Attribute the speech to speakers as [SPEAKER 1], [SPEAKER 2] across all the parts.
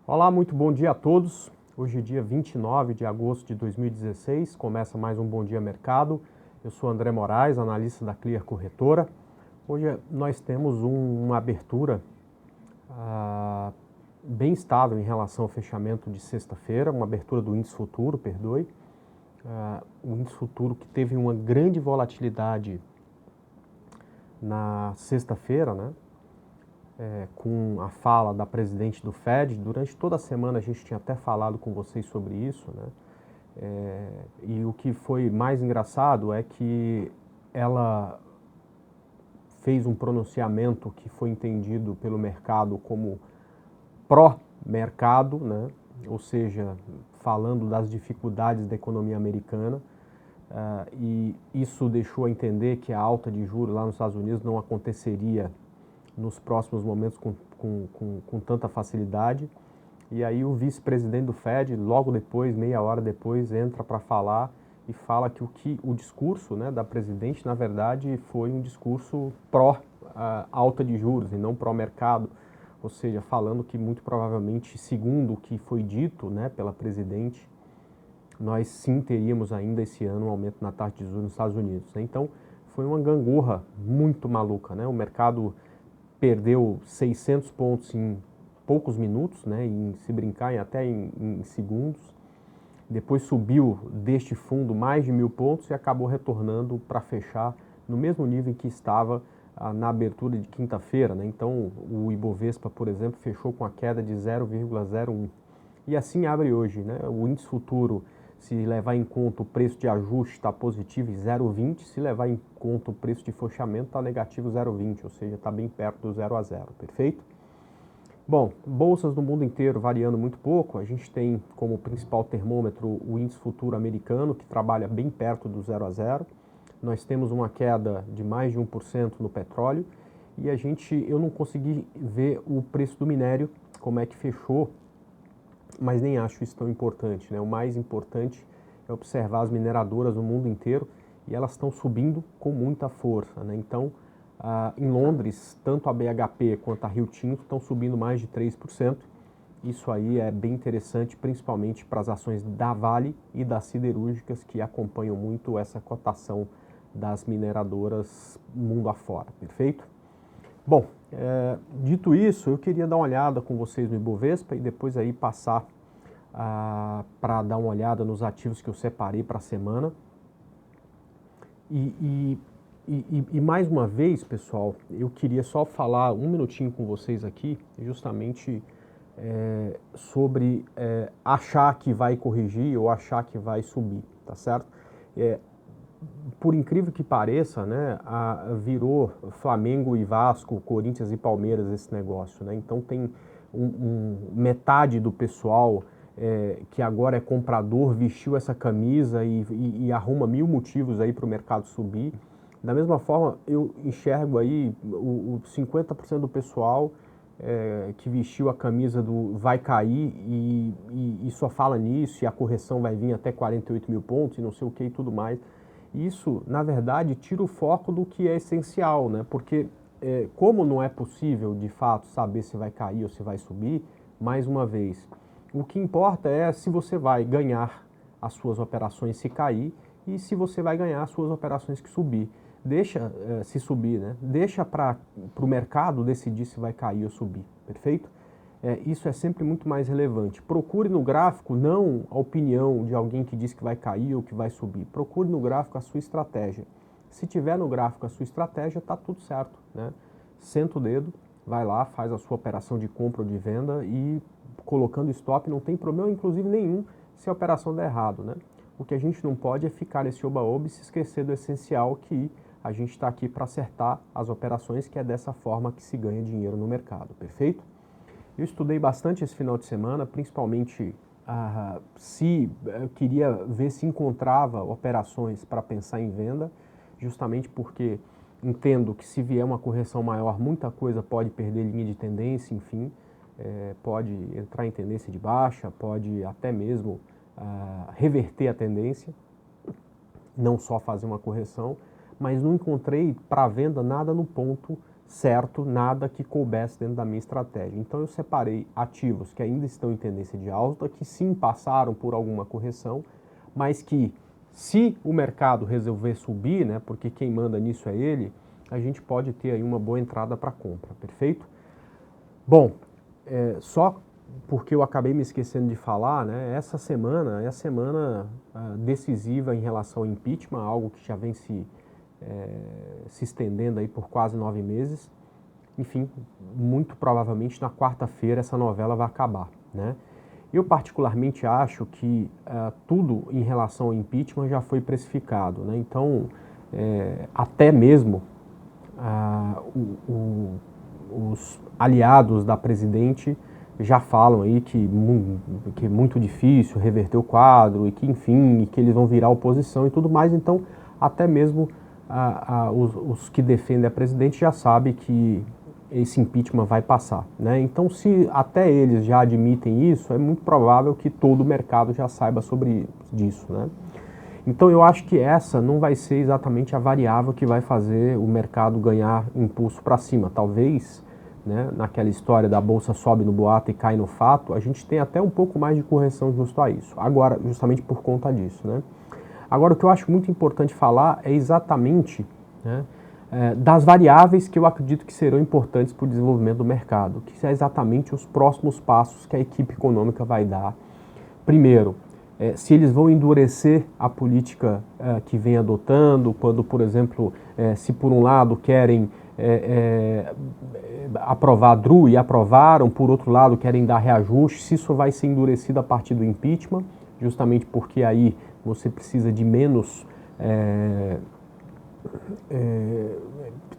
[SPEAKER 1] Olá, muito bom dia a todos. Hoje é dia 29 de agosto de 2016, começa mais um Bom Dia Mercado. Eu sou André Moraes, analista da Clear Corretora. Hoje nós temos uma abertura bem estável em relação ao fechamento de sexta-feira, uma abertura do índice futuro, perdoe. O índice futuro que teve uma grande volatilidade na sexta-feira, né? Com a fala da presidente do Fed. Durante toda a semana a gente tinha até falado com vocês sobre isso, né? E o que foi mais engraçado é que ela fez um pronunciamento que foi entendido pelo mercado como pró-mercado, né? Ou seja, falando das dificuldades da economia americana. E isso deixou a entender que a alta de juros lá nos Estados Unidos não aconteceria nos próximos momentos com tanta facilidade. E aí o vice-presidente do Fed, logo depois, meia hora depois, entra para falar e fala que o discurso, né, da presidente, na verdade, foi um discurso pró-alta de juros e não pró-mercado. Ou seja, falando que muito provavelmente, segundo o que foi dito, né, pela presidente, nós sim teríamos ainda esse ano um aumento na taxa de juros nos Estados Unidos. Então, foi uma gangorra muito maluca, né? O mercado perdeu 600 pontos em poucos minutos, né? Se brincar, até em segundos. Depois subiu deste fundo mais de 1.000 pontos e acabou retornando para fechar no mesmo nível em que estava na abertura de quinta-feira, né? Então, o Ibovespa, por exemplo, fechou com a queda de 0,01. E assim abre hoje, né? O índice futuro, se levar em conta o preço de ajuste, está positivo em 0,20. Se levar em conta o preço de fechamento, está negativo 0,20, ou seja, está bem perto do 0 a 0, perfeito? Bom, bolsas no mundo inteiro variando muito pouco. A gente tem como principal termômetro o índice futuro americano, que trabalha bem perto do 0 a 0. Nós temos uma queda de mais de 1% no petróleo. E eu não consegui ver o preço do minério, como é que fechou, mas nem acho isso tão importante, né? O mais importante é observar as mineradoras no mundo inteiro e elas estão subindo com muita força, né? Então, em Londres, tanto a BHP quanto a Rio Tinto estão subindo mais de 3%. Isso aí é bem interessante, principalmente para as ações da Vale e das siderúrgicas, que acompanham muito essa cotação das mineradoras mundo afora, perfeito? Bom, dito isso, eu queria dar uma olhada com vocês no Ibovespa e depois aí passar para dar uma olhada nos ativos que eu separei para a semana. E mais uma vez, pessoal, eu queria só falar um minutinho com vocês aqui, justamente sobre achar que vai corrigir ou achar que vai subir, tá certo? Por incrível que pareça, né, virou Flamengo e Vasco, Corinthians e Palmeiras esse negócio, né? Então tem metade do pessoal que agora é comprador vestiu essa camisa e arruma 1.000 motivos aí para o mercado subir. Da mesma forma, eu enxergo aí o 50% do pessoal que vestiu a camisa do vai cair e só fala nisso, e a correção vai vir até 48.000 pontos e não sei o que e tudo mais. Isso, na verdade, tira o foco do que é essencial, né? Porque como não é possível, de fato, saber se vai cair ou se vai subir, mais uma vez, o que importa é se você vai ganhar as suas operações se cair e se você vai ganhar as suas operações que subir. Deixa se subir, né? Deixa para o mercado decidir se vai cair ou subir, perfeito? Isso é sempre muito mais relevante. Procure no gráfico não a opinião de alguém que diz que vai cair ou que vai subir. Procure no gráfico a sua estratégia. Se tiver no gráfico a sua estratégia, está tudo certo, né? Senta o dedo, vai lá, faz a sua operação de compra ou de venda e colocando stop não tem problema, inclusive nenhum, se a operação der errado, né? O que a gente não pode é ficar nesse oba-oba e se esquecer do essencial, que a gente está aqui para acertar as operações, que é dessa forma que se ganha dinheiro no mercado, perfeito? Eu estudei bastante esse final de semana, principalmente eu queria ver se encontrava operações para pensar em venda, justamente porque entendo que se vier uma correção maior, muita coisa pode perder linha de tendência, enfim, pode entrar em tendência de baixa, pode até mesmo reverter a tendência, não só fazer uma correção, mas não encontrei para venda nada no ponto certo, nada que coubesse dentro da minha estratégia. Então eu separei ativos que ainda estão em tendência de alta, que sim passaram por alguma correção, mas que se o mercado resolver subir, né, porque quem manda nisso é ele, a gente pode ter aí uma boa entrada para compra, perfeito? Bom, só porque eu acabei me esquecendo de falar, né, essa semana é a semana decisiva em relação ao impeachment, algo que já vem se estendendo aí por quase 9 meses. Enfim, muito provavelmente na quarta-feira essa novela vai acabar, né? Eu particularmente acho que tudo em relação ao impeachment já foi precificado, né? Então, até mesmo os aliados da presidente já falam aí que é muito difícil reverter o quadro e que, enfim, que eles vão virar oposição e tudo mais. Então, até mesmo os que defendem a presidente já sabem que esse impeachment vai passar, né? Então, se até eles já admitem isso, é muito provável que todo o mercado já saiba sobre isso, né? Então, eu acho que essa não vai ser exatamente a variável que vai fazer o mercado ganhar impulso para cima. Talvez, né, naquela história da bolsa sobe no boato e cai no fato, a gente tem até um pouco mais de correção justo a isso. Agora, justamente por conta disso, né? Agora, o que eu acho muito importante falar é exatamente, né, das variáveis que eu acredito que serão importantes para o desenvolvimento do mercado, que é exatamente os próximos passos que a equipe econômica vai dar. Primeiro, se eles vão endurecer a política que vem adotando, quando, por exemplo, se por um lado querem aprovar a DRU e aprovaram, por outro lado querem dar reajuste, se isso vai ser endurecido a partir do impeachment, justamente porque aí você precisa de menos,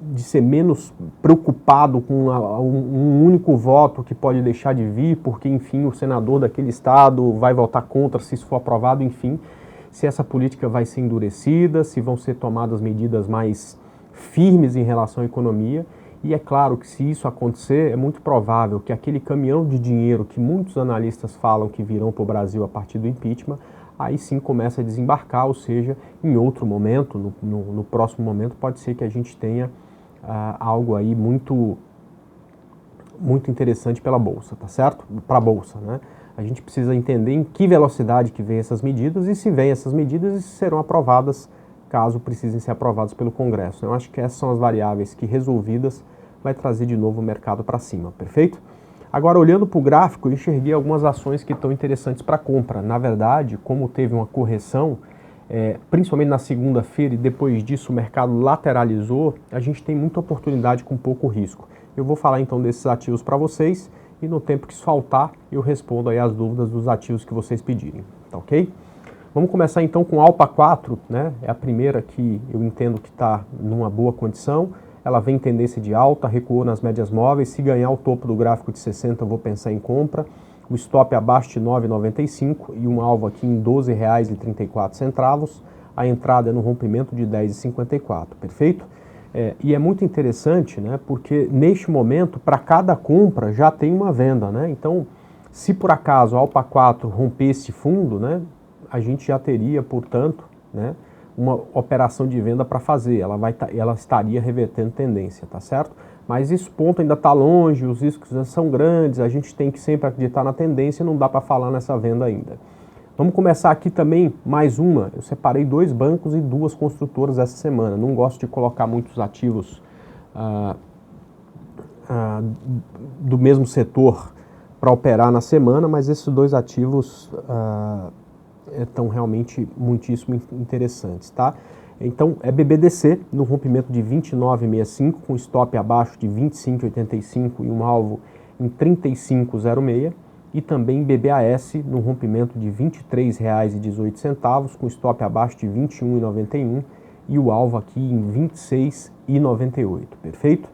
[SPEAKER 1] de ser menos preocupado com um único voto que pode deixar de vir, porque, enfim, o senador daquele estado vai votar contra se isso for aprovado, enfim, se essa política vai ser endurecida, se vão ser tomadas medidas mais firmes em relação à economia. E é claro que se isso acontecer, é muito provável que aquele caminhão de dinheiro que muitos analistas falam que virão para o Brasil a partir do impeachment, aí sim começa a desembarcar, ou seja, em outro momento, no próximo momento, pode ser que a gente tenha algo aí muito interessante pela Bolsa, tá certo? Para a Bolsa, né? A gente precisa entender em que velocidade que vem essas medidas e se vêm essas medidas e se serão aprovadas, caso precisem ser aprovadas pelo Congresso. Eu acho que essas são as variáveis que, resolvidas, vai trazer de novo o mercado para cima, perfeito? Agora, olhando para o gráfico, eu enxerguei algumas ações que estão interessantes para compra. Na verdade, como teve uma correção, principalmente na segunda-feira, e depois disso o mercado lateralizou, a gente tem muita oportunidade com pouco risco. Eu vou falar então desses ativos para vocês e no tempo que faltar eu respondo aí as dúvidas dos ativos que vocês pedirem, tá ok? Vamos começar então com a Alpa 4, né? É a primeira que eu entendo que está numa boa condição. Ela vem em tendência de alta, recuou nas médias móveis. Se ganhar o topo do gráfico de 60, eu vou pensar em compra. O stop abaixo de 9,95 e um alvo aqui em R$ 12,34. A entrada é no rompimento de 10,54, perfeito? E é muito interessante, né? Porque neste momento, para cada compra, já tem uma venda, né? Então, se por acaso a Alpa 4 romper esse fundo, né? A gente já teria, portanto, né, uma operação de venda para fazer, ela estaria revertendo tendência, tá certo? Mas esse ponto ainda está longe, os riscos são grandes, a gente tem que sempre acreditar na tendência, não dá para falar nessa venda ainda. Vamos começar aqui também mais uma, eu separei 2 bancos e 2 construtoras essa semana, não gosto de colocar muitos ativos do mesmo setor para operar na semana, mas esses 2 ativos estão realmente muitíssimo interessantes, tá? Então, é BBDC no rompimento de 29,65 com stop abaixo de 25,85 e um alvo em 35,06 e também BBAS no rompimento de R$ 23,18 com stop abaixo de 21,91 e o alvo aqui em 26,98, perfeito?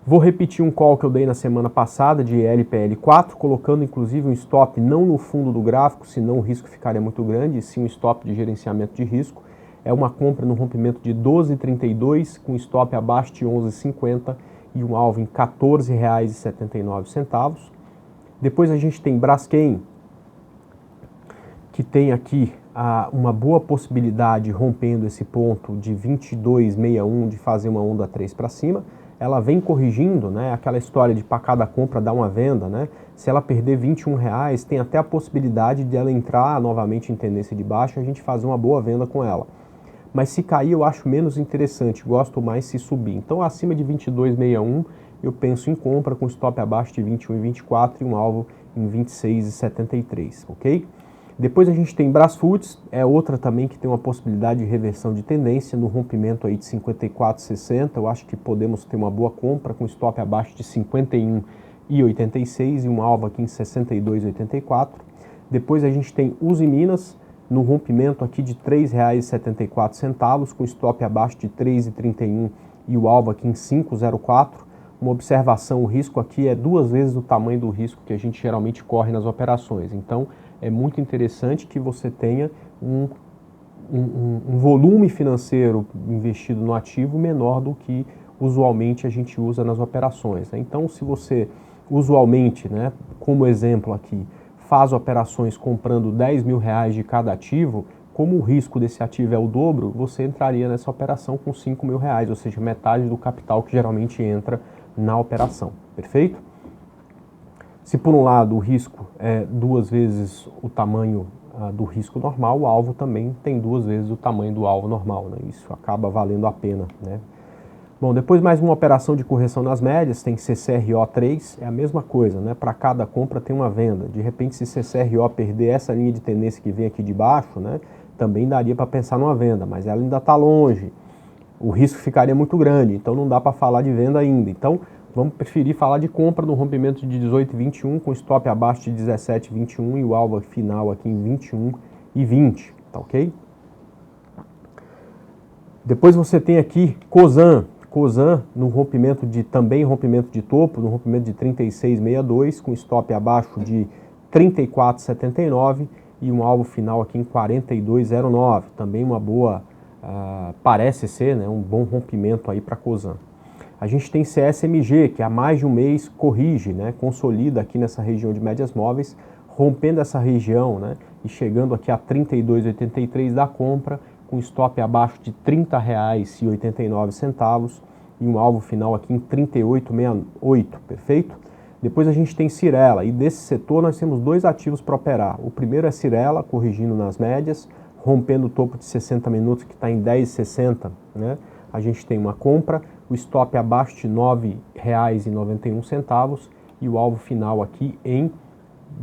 [SPEAKER 1] Vou repetir um call que eu dei na semana passada de LPL4, colocando inclusive um stop não no fundo do gráfico, senão o risco ficaria muito grande, e sim um stop de gerenciamento de risco. É uma compra no rompimento de 12,32, com stop abaixo de 11,50 e um alvo em R$ 14,79. Depois a gente tem Braskem, que tem aqui uma boa possibilidade, rompendo esse ponto de 22,61, de fazer uma onda 3 para cima. ela vem corrigindo, né, aquela história de para cada compra dar uma venda, né? Se ela perder R$21, tem até a possibilidade de ela entrar novamente em tendência de baixa e a gente fazer uma boa venda com ela. Mas se cair eu acho menos interessante, gosto mais se subir. Então acima de 22,61 eu penso em compra com stop abaixo de 21,24 e um alvo em 26,73, ok? Depois a gente tem Brasfoods, é outra também que tem uma possibilidade de reversão de tendência no rompimento aí de 54,60. Eu acho que podemos ter uma boa compra com stop abaixo de 51,86 e um alvo aqui em 62,84. Depois a gente tem Uzi Minas no rompimento aqui de R$ 3,74 com stop abaixo de 3,31 e o alvo aqui em 5,04. Uma observação, o risco aqui é 2 vezes o tamanho do risco que a gente geralmente corre nas operações. Então, é muito interessante que você tenha um volume financeiro investido no ativo menor do que usualmente a gente usa nas operações, né? Então, se você usualmente, né, como exemplo aqui, faz operações comprando R$10.000 de cada ativo, como o risco desse ativo é o dobro, você entraria nessa operação com R$5.000, ou seja, metade do capital que geralmente entra na operação, perfeito? Se por um lado o risco é 2 vezes o tamanho do risco normal, o alvo também tem 2 vezes o tamanho do alvo normal, né? Isso acaba valendo a pena, né? Bom, depois mais uma operação de correção nas médias, tem CCRO3, é a mesma coisa, né? Para cada compra tem uma venda. De repente, se CCRO perder essa linha de tendência que vem aqui de baixo, né? Também daria para pensar numa venda, mas ela ainda está longe. O risco ficaria muito grande, então não dá para falar de venda ainda. Então, vamos preferir falar de compra no rompimento de 18,21 com stop abaixo de 17,21 e o alvo final aqui em 21,20, tá ok? Depois você tem aqui Cosan no rompimento de topo, no rompimento de 36,62 com stop abaixo de 34,79 e um alvo final aqui em 42,09. Também uma boa, parece ser, né, um bom rompimento aí para Cosan. A gente tem CSMG, que há mais de um mês corrige, né, consolida aqui nessa região de médias móveis, rompendo essa região, né, e chegando aqui a 32,83 da compra, com stop abaixo de R$ 30,89 e um alvo final aqui em 38,68, perfeito? Depois a gente tem Cyrela, e desse setor nós temos 2 ativos para operar. O primeiro é Cyrela, corrigindo nas médias, rompendo o topo de 60 minutos que está em 10,60, né? A gente tem uma compra, o stop abaixo de R$ 9,91 e o alvo final aqui em R$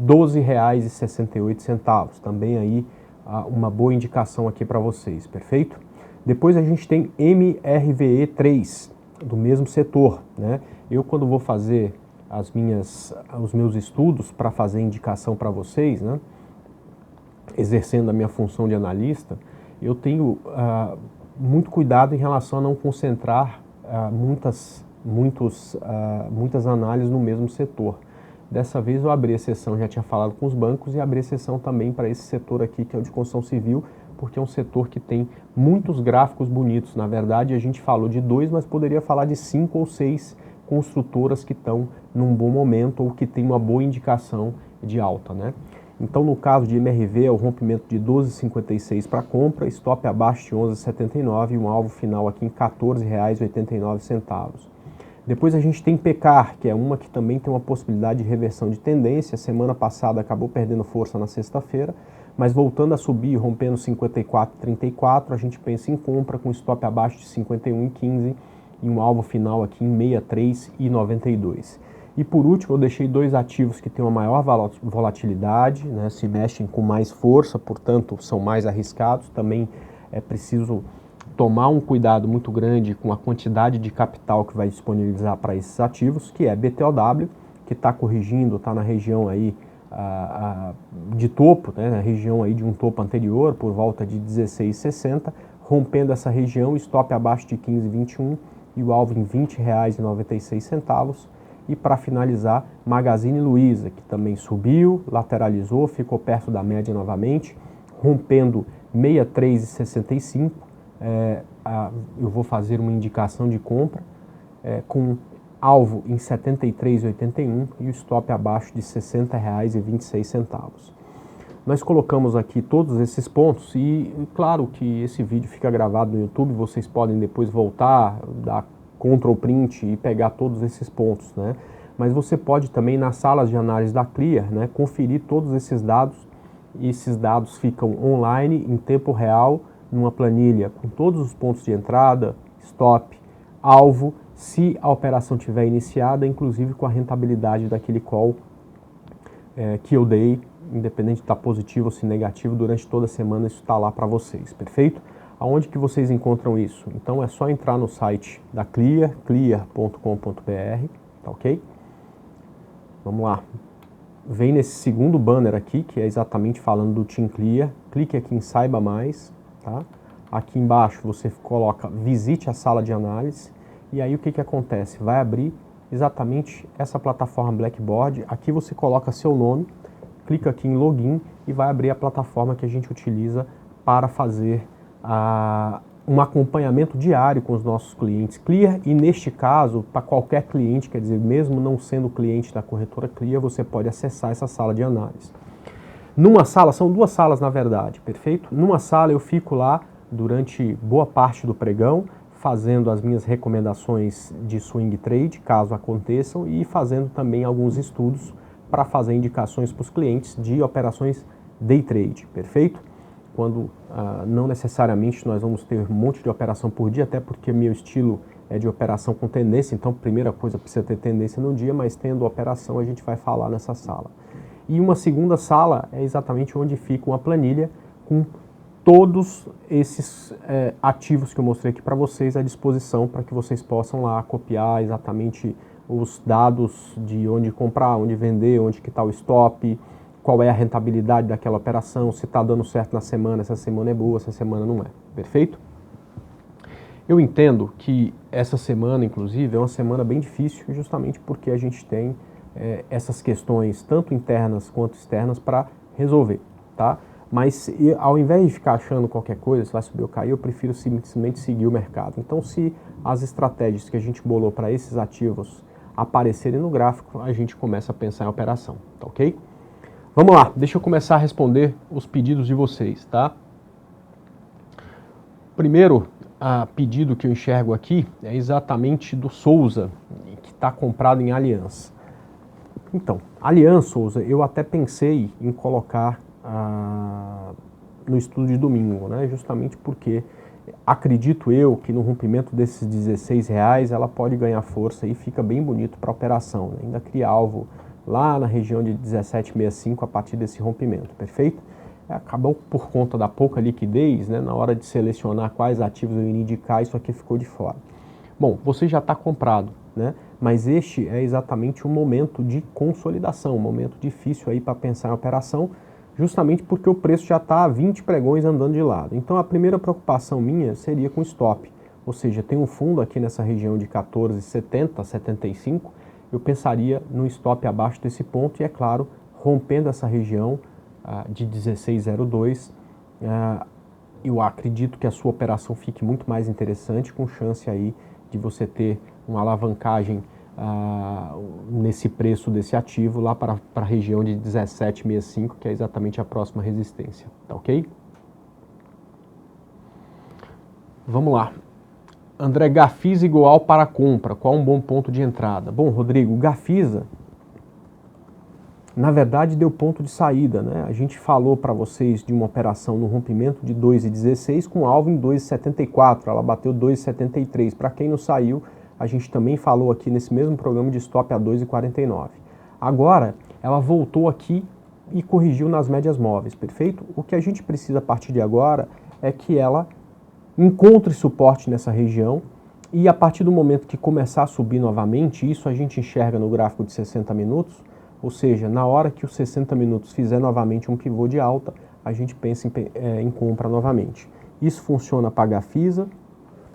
[SPEAKER 1] 12,68. Também aí uma boa indicação aqui para vocês, perfeito? Depois a gente tem MRVE3, do mesmo setor, né? Eu quando vou fazer os meus estudos para fazer indicação para vocês, né? Exercendo a minha função de analista, eu tenho muito cuidado em relação a não concentrar muitas análises no mesmo setor. Dessa vez eu abri a sessão, já tinha falado com os bancos, e abri a sessão também para esse setor aqui, que é o de construção civil, porque é um setor que tem muitos gráficos bonitos. Na verdade, a gente falou de 2, mas poderia falar de 5 ou 6 construtoras que estão num bom momento ou que tem uma boa indicação de alta, né? Então, no caso de MRV, é o rompimento de 12,56 para compra, stop abaixo de 11,79 e um alvo final aqui em R$ 14,89. Depois a gente tem Pecar, que é uma que também tem uma possibilidade de reversão de tendência. Semana passada acabou perdendo força na sexta-feira, mas voltando a subir, rompendo 54,34, a gente pensa em compra com stop abaixo de 51,15 e um alvo final aqui em 63,92. E por último, eu deixei 2 ativos que têm uma maior volatilidade, né, se mexem com mais força, portanto são mais arriscados. Também é preciso tomar um cuidado muito grande com a quantidade de capital que vai disponibilizar para esses ativos, que é BTOW, que está corrigindo, está na região aí de topo, né, na região aí de um topo anterior, por volta de 16,60, rompendo essa região, stop abaixo de 15,21 e o alvo em R$ 20,96. E para finalizar, Magazine Luiza, que também subiu, lateralizou, ficou perto da média novamente, rompendo 63,65. Eu vou fazer uma indicação de compra com alvo em R$ 73,81 e o stop abaixo de R$ 60,26. Nós colocamos aqui todos esses pontos e claro que esse vídeo fica gravado no YouTube, vocês podem depois voltar, dar Ctrl Print e pegar todos esses pontos, né? Mas você pode também, nas salas de análise da Clear, né, conferir todos esses dados, e esses dados ficam online, em tempo real, numa planilha, com todos os pontos de entrada, stop, alvo, se a operação tiver iniciada, inclusive com a rentabilidade daquele call que eu dei, independente de estar positivo ou se negativo, durante toda a semana isso está lá para vocês, perfeito? Aonde que vocês encontram isso? Então é só entrar no site da Clear, clear.com.br, tá ok? Vamos lá. Vem nesse segundo banner aqui, que é exatamente falando do Team Clear. Clique aqui em Saiba Mais, tá? Aqui embaixo você coloca Visite a sala de análise. E aí o que acontece? Vai abrir exatamente essa plataforma Blackboard. Aqui você coloca seu nome, clica aqui em Login e vai abrir a plataforma que a gente utiliza para fazer um acompanhamento diário com os nossos clientes Clear, e neste caso, para qualquer cliente, quer dizer, mesmo não sendo cliente da corretora Clear, você pode acessar essa sala de análise. Numa sala, são duas salas na verdade, perfeito? Numa sala eu fico lá durante boa parte do pregão, fazendo as minhas recomendações de swing trade, caso aconteçam, e fazendo também alguns estudos para fazer indicações para os clientes de operações day trade, perfeito? Quando não necessariamente nós vamos ter um monte de operação por dia, até porque meu estilo é de operação com tendência, então primeira coisa precisa ter tendência no dia, mas tendo operação a gente vai falar nessa sala. E uma segunda sala é exatamente onde fica uma planilha com todos esses ativos que eu mostrei aqui para vocês à disposição, para que vocês possam lá copiar exatamente os dados de onde comprar, onde vender, onde que está o stop, qual é a rentabilidade daquela operação, se está dando certo na semana, essa semana é boa, essa semana não é. Perfeito? Eu entendo que essa semana, inclusive, é uma semana bem difícil, justamente porque a gente tem essas questões, tanto internas quanto externas, para resolver, tá? Mas ao invés de ficar achando qualquer coisa, se vai subir ou cair, eu prefiro simplesmente seguir o mercado. Então, se as estratégias que a gente bolou para esses ativos aparecerem no gráfico, a gente começa a pensar em operação, tá ok? Vamos lá, deixa eu começar a responder os pedidos de vocês, tá? Primeiro pedido que eu enxergo aqui é exatamente do Souza, que está comprado em Allianz. Então, Allianz, Souza, eu até pensei em colocar no estudo de domingo, né? Justamente porque acredito eu que no rompimento desses R$16 ela pode ganhar força e fica bem bonito para a operação, né? Ainda cria alvo lá na região de 17,65 a partir desse rompimento, perfeito? Acabou por conta da pouca liquidez, né, na hora de selecionar quais ativos eu iria indicar, isso aqui ficou de fora. Bom, você já está comprado, né, mas este é exatamente um momento de consolidação, um momento difícil aí para pensar em operação, justamente porque o preço já está a 20 pregões andando de lado. Então a primeira preocupação minha seria com stop, ou seja, tem um fundo aqui nessa região de 14,70, 75, eu pensaria no stop abaixo desse ponto e, é claro, rompendo essa região de 16,02, eu acredito que a sua operação fique muito mais interessante, com chance aí de você ter uma alavancagem nesse preço desse ativo lá para a região de 17,65, que é exatamente a próxima resistência, tá ok? Vamos lá. André, Gafisa igual para compra, qual um bom ponto de entrada? Bom, Rodrigo, Gafisa, na verdade, deu ponto de saída, né? A gente falou para vocês de uma operação no rompimento de 2,16 com alvo em 2,74, ela bateu 2,73. Para quem não saiu, a gente também falou aqui nesse mesmo programa de stop a 2,49. Agora, ela voltou aqui e corrigiu nas médias móveis, perfeito? O que a gente precisa a partir de agora é que ela encontre suporte nessa região e a partir do momento que começar a subir novamente, isso a gente enxerga no gráfico de 60 minutos, ou seja, na hora que os 60 minutos fizer novamente um pivô de alta, a gente pensa em compra novamente. Isso funciona para Gafisa,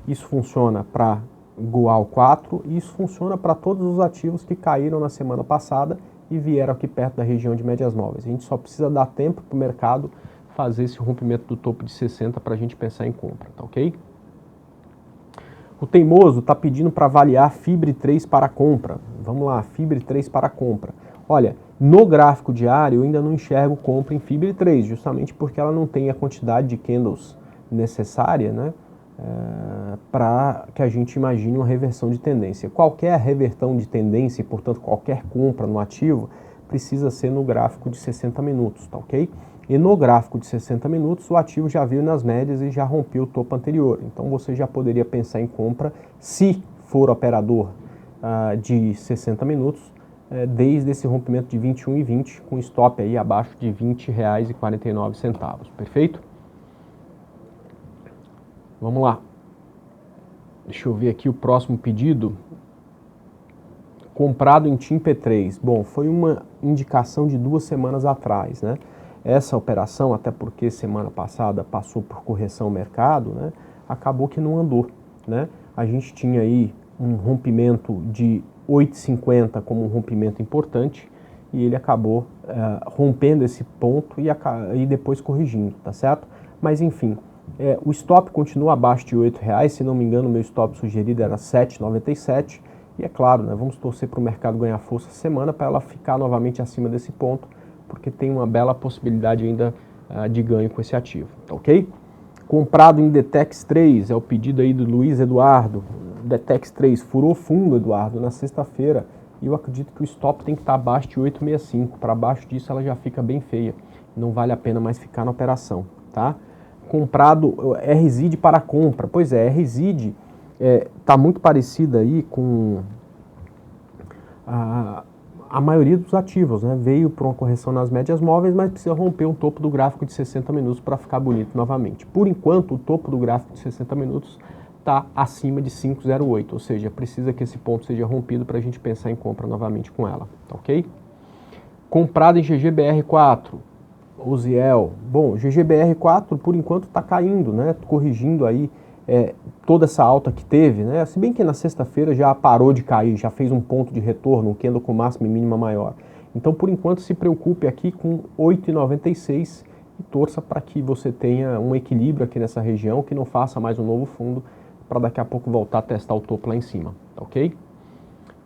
[SPEAKER 1] isso funciona para Goal 4, e isso funciona para todos os ativos que caíram na semana passada e vieram aqui perto da região de médias móveis. A gente só precisa dar tempo para o mercado fazer esse rompimento do topo de 60 para a gente pensar em compra, tá ok? O Teimoso está pedindo para avaliar Fibre 3 para compra. Vamos lá, Fibre 3 para compra. Olha, no gráfico diário eu ainda não enxergo compra em Fibre 3, justamente porque ela não tem a quantidade de candles necessária, né, para que a gente imagine uma reversão de tendência. Qualquer reversão de tendência, e portanto qualquer compra no ativo, precisa ser no gráfico de 60 minutos, tá ok? E no gráfico de 60 minutos, o ativo já veio nas médias e já rompeu o topo anterior. Então você já poderia pensar em compra, se for operador de 60 minutos, desde esse rompimento de 21,20, com stop aí abaixo de R$ 20,49, perfeito? Vamos lá. Deixa eu ver aqui o próximo pedido. Comprado em TIM P3. Bom, foi uma indicação de 2 semanas atrás, né? Essa operação, até porque semana passada passou por correção ao mercado, né? Acabou que não andou, né? A gente tinha aí um rompimento de 8,50 como um rompimento importante e ele acabou rompendo esse ponto e depois corrigindo, tá certo? Mas enfim, o stop continua abaixo de R$ 8,00, se não me engano o meu stop sugerido era R$ 7,97 e é claro, né, vamos torcer para o mercado ganhar força essa semana para ela ficar novamente acima desse ponto, porque tem uma bela possibilidade ainda de ganho com esse ativo, tá ok? Comprado em Detex 3, é o pedido aí do Luiz Eduardo. Detex 3 furou fundo, Eduardo, na sexta-feira, e eu acredito que o stop tem que estar abaixo de 8,65. Para baixo disso ela já fica bem feia, não vale a pena mais ficar na operação, tá? Comprado RZID para compra. Pois é, RZID está muito parecida aí com a maioria dos ativos, né? Veio por uma correção nas médias móveis, mas precisa romper um topo do gráfico de 60 minutos para ficar bonito novamente. Por enquanto, o topo do gráfico de 60 minutos está acima de 5,08, ou seja, precisa que esse ponto seja rompido para a gente pensar em compra novamente com ela, tá ok? Comprado em GGBR4, Uziel. Bom, GGBR4 por enquanto está caindo, né? Corrigindo aí toda essa alta que teve, né? Se bem que na sexta-feira já parou de cair, já fez um ponto de retorno, um candle com máxima e mínima maior. Então, por enquanto, se preocupe aqui com 8,96 e torça para que você tenha um equilíbrio aqui nessa região, que não faça mais um novo fundo, para daqui a pouco voltar a testar o topo lá em cima, tá ok?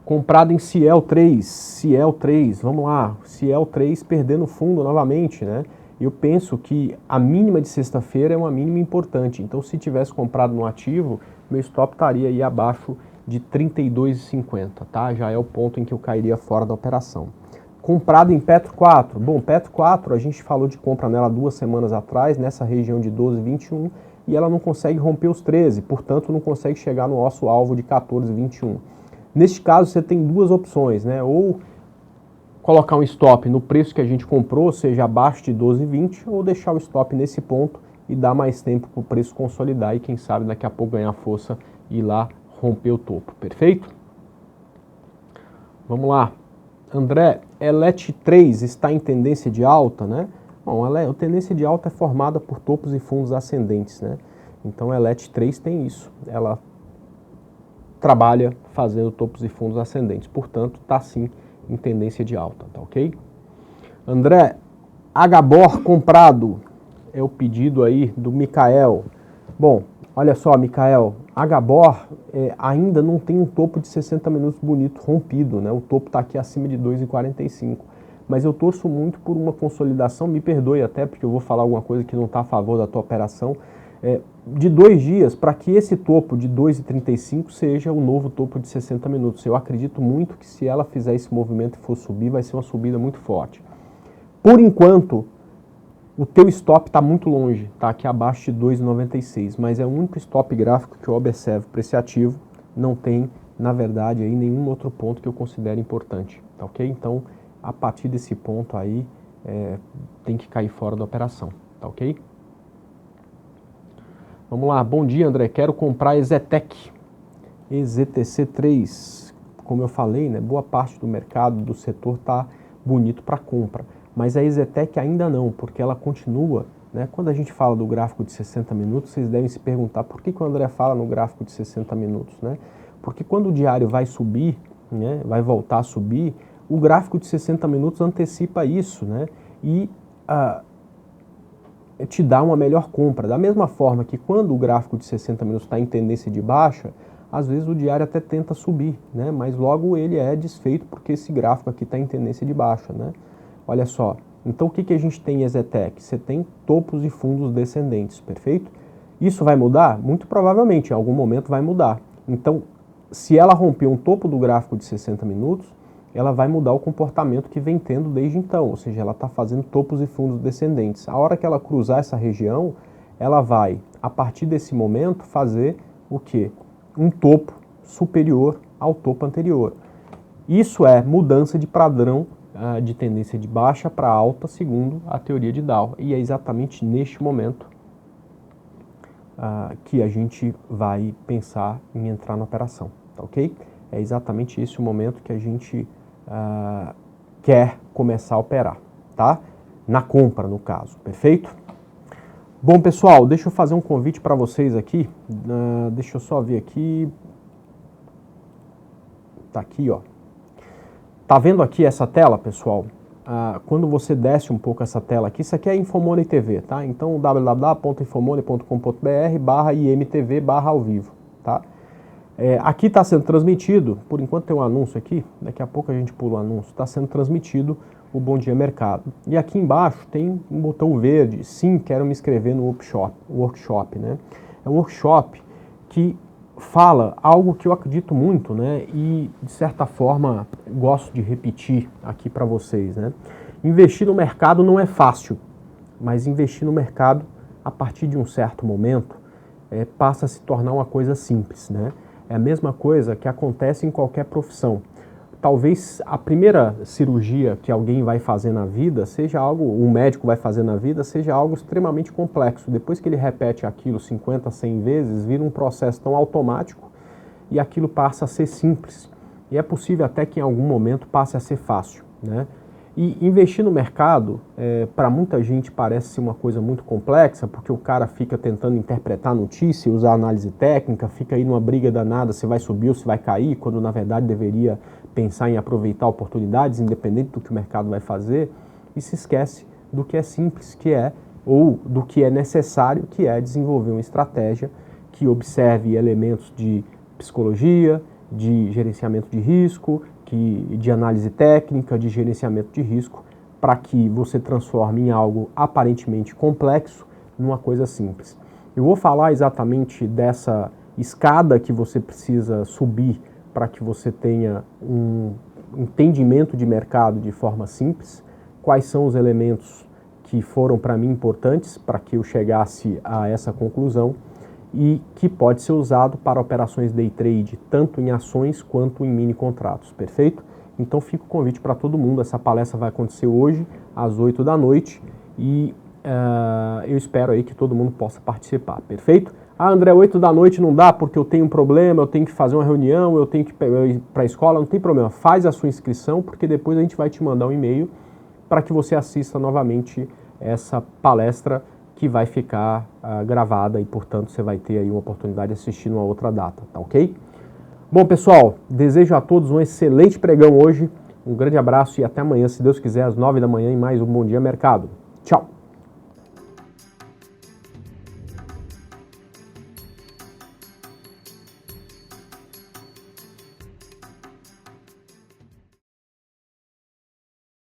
[SPEAKER 1] Comprado em Ciel 3, vamos lá, Ciel 3 perdendo fundo novamente, né? Eu penso que a mínima de sexta-feira é uma mínima importante, então se tivesse comprado no ativo, meu stop estaria aí abaixo de 32,50, tá? Já é o ponto em que eu cairia fora da operação. Comprado em Petro 4, bom, Petro 4 a gente falou de compra nela 2 semanas atrás, nessa região de 12,21, e ela não consegue romper os 13, portanto não consegue chegar no nosso alvo de 14,21. Neste caso você tem duas opções, né? Ou colocar um stop no preço que a gente comprou, seja abaixo de 12,20, ou deixar o stop nesse ponto e dar mais tempo para o preço consolidar e quem sabe daqui a pouco ganhar força e ir lá romper o topo, perfeito? Vamos lá. André, ELET 3 está em tendência de alta, né? Bom, a tendência de alta é formada por topos e fundos ascendentes, né? Então a ELET 3 tem isso, ela trabalha fazendo topos e fundos ascendentes, portanto está sim em tendência de alta, tá ok? André, HBOR comprado, é o pedido aí do Mikael. Bom, olha só, Mikael, HBOR ainda não tem um topo de 60 minutos bonito rompido, né? O topo está aqui acima de 2,45, mas eu torço muito por uma consolidação, me perdoe até porque eu vou falar alguma coisa que não está a favor da tua operação, de 2 dias para que esse topo de 2,35 seja o novo topo de 60 minutos. Eu acredito muito que se ela fizer esse movimento e for subir, vai ser uma subida muito forte. Por enquanto, o teu stop está muito longe, está aqui abaixo de 2,96, mas é o único stop gráfico que eu observo para esse ativo, não tem, na verdade, aí nenhum outro ponto que eu considere importante, tá ok? Então, a partir desse ponto aí, tem que cair fora da operação, tá ok? Vamos lá, bom dia André, quero comprar EZTEC, EZTC3, como eu falei, né, boa parte do mercado, do setor está bonito para compra, mas a EZTEC ainda não, porque ela continua, né, quando a gente fala do gráfico de 60 minutos, vocês devem se perguntar por que o André fala no gráfico de 60 minutos, né, porque quando o diário vai subir, né, vai voltar a subir, o gráfico de 60 minutos antecipa isso, né, e te dá uma melhor compra. Da mesma forma que quando o gráfico de 60 minutos está em tendência de baixa, às vezes o diário até tenta subir, né? Mas logo ele é desfeito porque esse gráfico aqui está em tendência de baixa, né? Olha só, então o que a gente tem em EZTEC? Você tem topos e fundos descendentes, perfeito? Isso vai mudar? Muito provavelmente, em algum momento vai mudar. Então, se ela romper um topo do gráfico de 60 minutos, ela vai mudar o comportamento que vem tendo desde então, ou seja, ela está fazendo topos e fundos descendentes. A hora que ela cruzar essa região, ela vai, a partir desse momento, fazer o quê? Um topo superior ao topo anterior. Isso é mudança de padrão de tendência de baixa para alta, segundo a teoria de Dow. E é exatamente neste momento que a gente vai pensar em entrar na operação, tá ok? É exatamente esse o momento que a gente quer começar a operar, tá? Na compra, no caso, perfeito? Bom, pessoal, deixa eu fazer um convite para vocês aqui. Deixa eu só ver aqui. Tá aqui, ó. Tá vendo aqui essa tela, pessoal? Quando você desce um pouco essa tela aqui, isso aqui é Infomoney TV, tá? Então, www.infomoney.com.br/imtv/ao vivo, tá? Aqui está sendo transmitido, por enquanto tem um anúncio aqui, daqui a pouco a gente pula o anúncio, está sendo transmitido o Bom Dia Mercado. E aqui embaixo tem um botão verde, sim, quero me inscrever no workshop, né? É um workshop que fala algo que eu acredito muito, né? E de certa forma gosto de repetir aqui para vocês, né? Investir no mercado não é fácil, mas investir no mercado a partir de um certo momento passa a se tornar uma coisa simples, né? É a mesma coisa que acontece em qualquer profissão. Talvez a primeira cirurgia que alguém vai fazer na vida seja algo, um médico vai fazer na vida, seja algo extremamente complexo. Depois que ele repete aquilo 50, 100 vezes, vira um processo tão automático e aquilo passa a ser simples. E é possível até que em algum momento passe a ser fácil, né? E investir no mercado, para muita gente parece ser uma coisa muito complexa, porque o cara fica tentando interpretar a notícia, usar análise técnica, fica aí numa briga danada se vai subir ou se vai cair, quando na verdade deveria pensar em aproveitar oportunidades, independente do que o mercado vai fazer, e se esquece do que é simples, ou do que é necessário, que é desenvolver uma estratégia que observe elementos de psicologia, de gerenciamento de risco, de análise técnica, de gerenciamento de risco, para que você transforme em algo aparentemente complexo numa coisa simples. Eu vou falar exatamente dessa escada que você precisa subir para que você tenha um entendimento de mercado de forma simples, quais são os elementos que foram para mim importantes para que eu chegasse a essa conclusão e que pode ser usado para operações day trade, tanto em ações quanto em mini contratos, perfeito? Então fica o convite para todo mundo, essa palestra vai acontecer hoje às 8 da noite e eu espero aí que todo mundo possa participar, perfeito? André, 8 da noite não dá porque eu tenho um problema, eu tenho que fazer uma reunião, eu tenho que ir para a escola, não tem problema, faz a sua inscrição porque depois a gente vai te mandar um e-mail para que você assista novamente essa palestra que vai ficar gravada e, portanto, você vai ter aí uma oportunidade de assistir numa outra data, tá ok? Bom, pessoal, desejo a todos um excelente pregão hoje, um grande abraço e até amanhã, se Deus quiser, às 9 da manhã em mais um Bom Dia Mercado. Tchau!